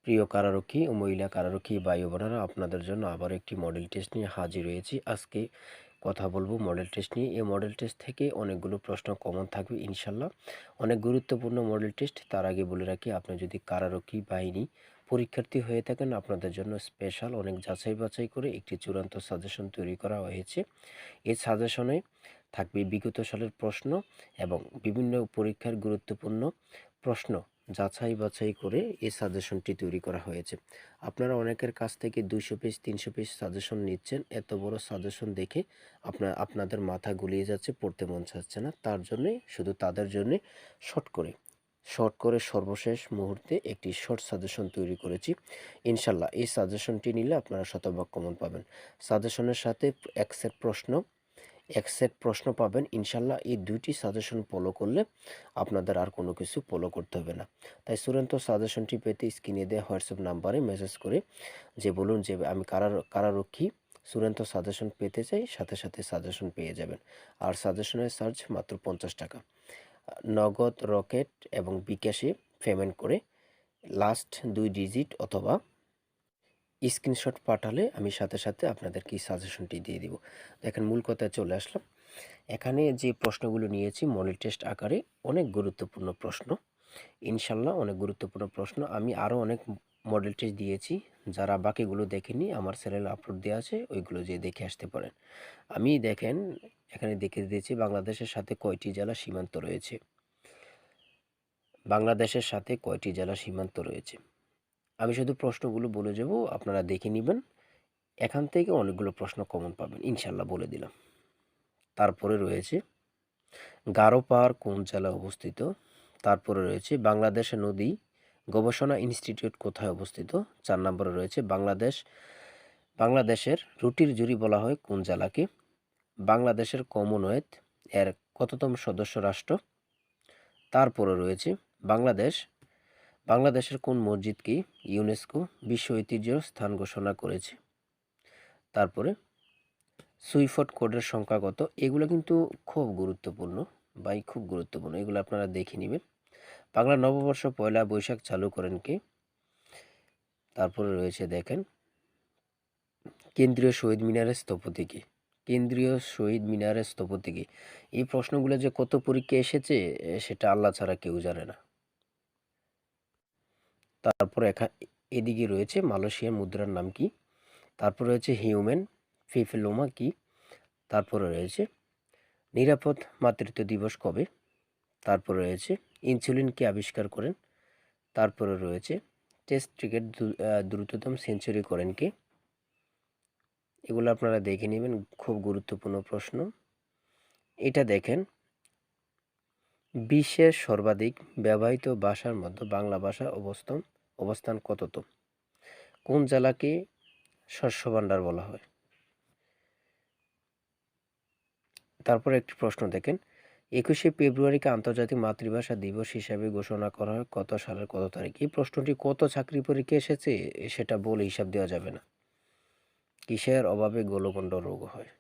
প্রিয় কারারক্ষী ও মহিলা কারারক্ষী ভাই ও বোনেরা, আপনাদের জন্য আবার একটি মডেল টেস্ট নিয়ে হাজির হয়েছি। আজকে কথা বলবো মডেল টেস্ট নিয়ে। এই মডেল টেস্ট থেকে অনেকগুলো প্রশ্ন কমন থাকবে ইনশাল্লাহ, অনেক গুরুত্বপূর্ণ মডেল টেস্ট। তার আগে বলে রাখি, আপনি যদি কারারক্ষী বাহিনী পরীক্ষার্থী হয়ে থাকেন, আপনাদের জন্য স্পেশাল অনেক যাচাই বাছাই করে একটি চূড়ান্ত সাজেশন তৈরি করা হয়েছে। এই সাজেশনে থাকবে বিগত সালের প্রশ্ন এবং বিভিন্ন পরীক্ষার গুরুত্বপূর্ণ প্রশ্ন যাচাই বাছাই করে এই সাজেশনটি তৈরি করা হয়েছে। আপনারা অনেকের কাছ থেকে 200 পেজ 300 পেজ সাজেশন নিচ্ছেন। এত বড় সাজেশন দেখে আপনাদের মাথা গুলিয়ে যাচ্ছে, পড়তে মন চাচ্ছে না। তার জন্যে, শুধু তাদের জন্যে শর্ট করে সর্বশেষ মুহূর্তে একটি শর্ট সাজেশন তৈরি করেছি। ইনশাল্লাহ এই সাজেশনটি নিলে আপনারা শতভাগ কমন পাবেন। সাজেশনের সাথে এক সেট প্রশ্ন পাবেন ইনশাল্লাহ। এই দুইটি সাজেশন ফলো করলে আপনাদের আর কোনো কিছু ফলো করতে হবে না। তাই চূড়ান্ত সাজেশনটি পেতে স্ক্রিনে দেওয়া হোয়াটসঅ্যাপ নাম্বারে মেসেজ করে যে বলুন যে আমি কারারক্ষী চূড়ান্ত সাজেশন পেতে চাই, সাথে সাথে সাজেশন পেয়ে যাবেন। আর সাজেশনের চার্জ মাত্র 50 টাকা। নগদ, রকেট এবং বিকাশে পেমেন্ট করে লাস্ট 2 ডিজিট অথবা স্ক্রিনশট পাঠালে আমি সাথে সাথে আপনাদেরকে এই সাজেশনটি দিয়ে দিব। দেখেন, মূল কথায় চলে আসলাম। এখানে যে প্রশ্নগুলো নিয়েছি মডেল টেস্ট আকারে, অনেক গুরুত্বপূর্ণ প্রশ্ন ইনশাল্লাহ, অনেক গুরুত্বপূর্ণ প্রশ্ন। আমি আরও অনেক মডেল টেস্ট দিয়েছি, যারা বাকিগুলো দেখেনি আমার চ্যানেলে আপলোড দেওয়া আছে, ওইগুলো যে দেখে আসতে পারেন। আমি দেখেন এখানে দেখে দিয়েছি বাংলাদেশের সাথে কয়টি জেলা সীমান্ত রয়েছে। বাংলাদেশের সাথে কয়টি জেলা সীমান্ত রয়েছে আমি শুধু প্রশ্নগুলো বলে যাব, আপনারা দেখে নেবেন। এখান থেকে অনেকগুলো প্রশ্ন কমন পাবেন ইনশাল্লাহ, বলে দিলাম। তারপরে রয়েছে গারো পাহাড় কোন জেলায় অবস্থিত। তারপরে রয়েছে বাংলাদেশের নদী গবেষণা ইনস্টিটিউট কোথায় অবস্থিত। 4 নম্বরে রয়েছে বাংলাদেশের রুটির জুড়ি বলা হয় কোন জেলাকে। বাংলাদেশের কমনওয়েলথ এর কততম সদস্য রাষ্ট্র। তারপরে রয়েছে বাংলাদেশের কোন মসজিদকে ইউনেস্কো বিশ্ব ঐতিহ্য স্থান ঘোষণা করেছে। তারপরে সুইফট কোডের সংখ্যা কত। এগুলো কিন্তু খুব গুরুত্বপূর্ণ খুব গুরুত্বপূর্ণ, এগুলো আপনারা দেখে নেবেন। বাংলা নববর্ষ পয়লা বৈশাখ চালু করেন কে। তারপরে রয়েছে দেখেন কেন্দ্রীয় শহীদ মিনারের স্থপতি কে। এই প্রশ্নগুলো যে কত পরীক্ষা এসেছে সেটা আল্লাহ ছাড়া কেউ জানে না। তারপরে এদিকে রয়েছে মালয়েশিয়ার মুদ্রার নাম কি। তারপরে রয়েছে হিউম্যান ফিফিলোমা কি। তারপরে রয়েছে নিরাপদ মাতৃত্ব দিবস কবে। তারপরে রয়েছে ইনসুলিন কে আবিষ্কার করেন। তারপরে রয়েছে টেস্ট ক্রিকেট দ্রুততম সেঞ্চুরি করেন কে। এগুলো আপনারা দেখে নেবেন, খুব গুরুত্বপূর্ণ প্রশ্ন। এটা দেখেন, বিশ্বের সর্বাধিক ব্যবহৃত ভাষার মধ্যে বাংলা ভাষার অবস্থান কততম। কোন জেলাকে শস্য ভাণ্ডার বলা হয়। তারপরে একটি প্রশ্ন দেখেন, 21শে ফেব্রুয়ারিকে আন্তর্জাতিক মাতৃভাষা দিবস হিসাবে ঘোষণা করা হয় কত সালের কত তারিখ। এই প্রশ্নটি কত চাকরি পরীক্ষা এসেছে সেটা বলে হিসাব দেওয়া যাবে না। কিসের অভাবে গলগণ্ড রোগ হয়।